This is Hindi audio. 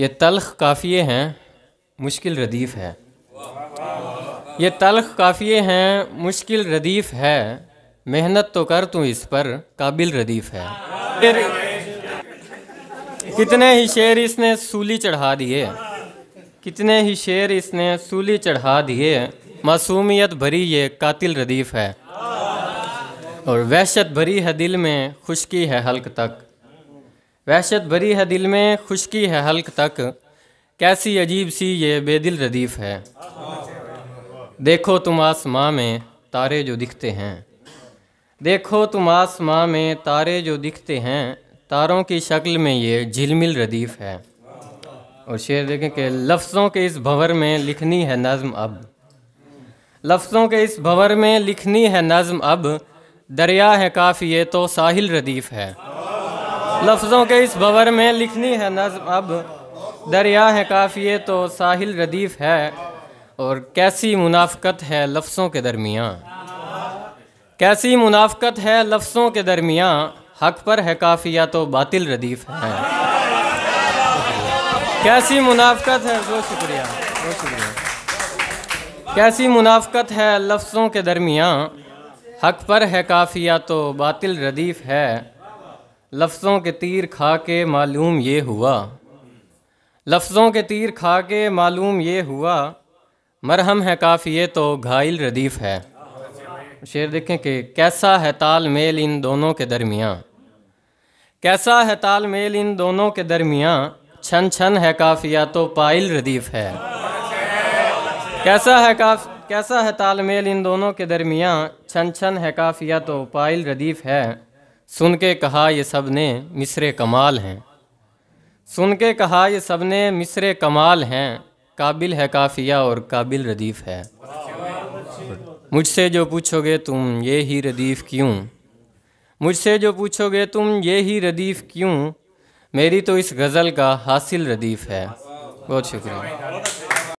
ये तल्ख काफ़िए हैं, मुश्किल रदीफ़ है। ये तल्ख काफ़िए हैं, मुश्किल रदीफ़ है। मेहनत तो कर तू इस पर, काबिल रदीफ़ है। फिर कितने ही शेर इसने सूली चढ़ा दिए, कितने ही शेर इसने सूली चढ़ा दिए। मासूमियत भरी ये कातिल रदीफ़ है, और वहशत भरी है दिल में, खुश्की है हल्क तक। वहशत भरी है दिल में, खुश्की है हल्क तक। कैसी अजीब सी ये बेदिल रदीफ़ है। देखो तुम आसमां में तारे जो दिखते हैं, देखो तुम आसमां में तारे जो दिखते हैं। तारों की शक्ल में ये झिलमिल रदीफ़ है। और शेर देखें कि लफ्ज़ों के इस भंवर में लिखनी है नज़्म अब, लफ्ज़ों के इस भंवर में लिखनी है नज़्म अब। दरिया है काफ़िए तो साहिल रदीफ़ है। लफ्ज़ों के इस भंवर में लिखनी है नज़्म अब। दरिया है काफ़िए तो साहिल रदीफ़ है। और कैसी मुनाफ़कत है लफ्ज़ों के दरमियाँ, कैसी मुनाफ़कत है लफ्ज़ों के दरमियाँ। हक़ पर है काफ़िया तो बातिल रदीफ़ है। कैसी मुनाफ़कत है, बहुत शुक्रिया, बहुत शुक्रिया। कैसी मुनाफ़कत है लफ्ज़ों के दरमियाँ। हक़ पर है काफ़िया तो बातिल रदीफ़ है। लफ्ज़ों के तीर खा के मालूम ये हुआ, लफ्ज़ों के तीर खा के मालूम ये हुआ। मरहम है काफ़िए तो घायल रदीफ़ है। शेर देखें कि कैसा है तालमेल इन दोनों के दरमियाँ, कैसा है तालमेल इन दोनों के दरमियाँ। छन छन है काफ़िया तो पाइल रदीफ़ है। कैसा है तालमेल इन दोनों के दरमियाँ। छन छन है काफ़िया तो पाइल रदीफ़ है। सुन के कहा ये सब ने मिसरे कमाल हैं, सुन के कहा ये सब ने मिसरे कमाल हैं। काबिल है काफ़िया और काबिल रदीफ़ है। मुझसे जो पूछोगे तुम ये ही रदीफ़ क्यों, मुझसे जो पूछोगे तुम ये ही रदीफ़ क्यों। मेरी तो इस गज़ल का हासिल रदीफ़ है। बहुत शुक्रिया।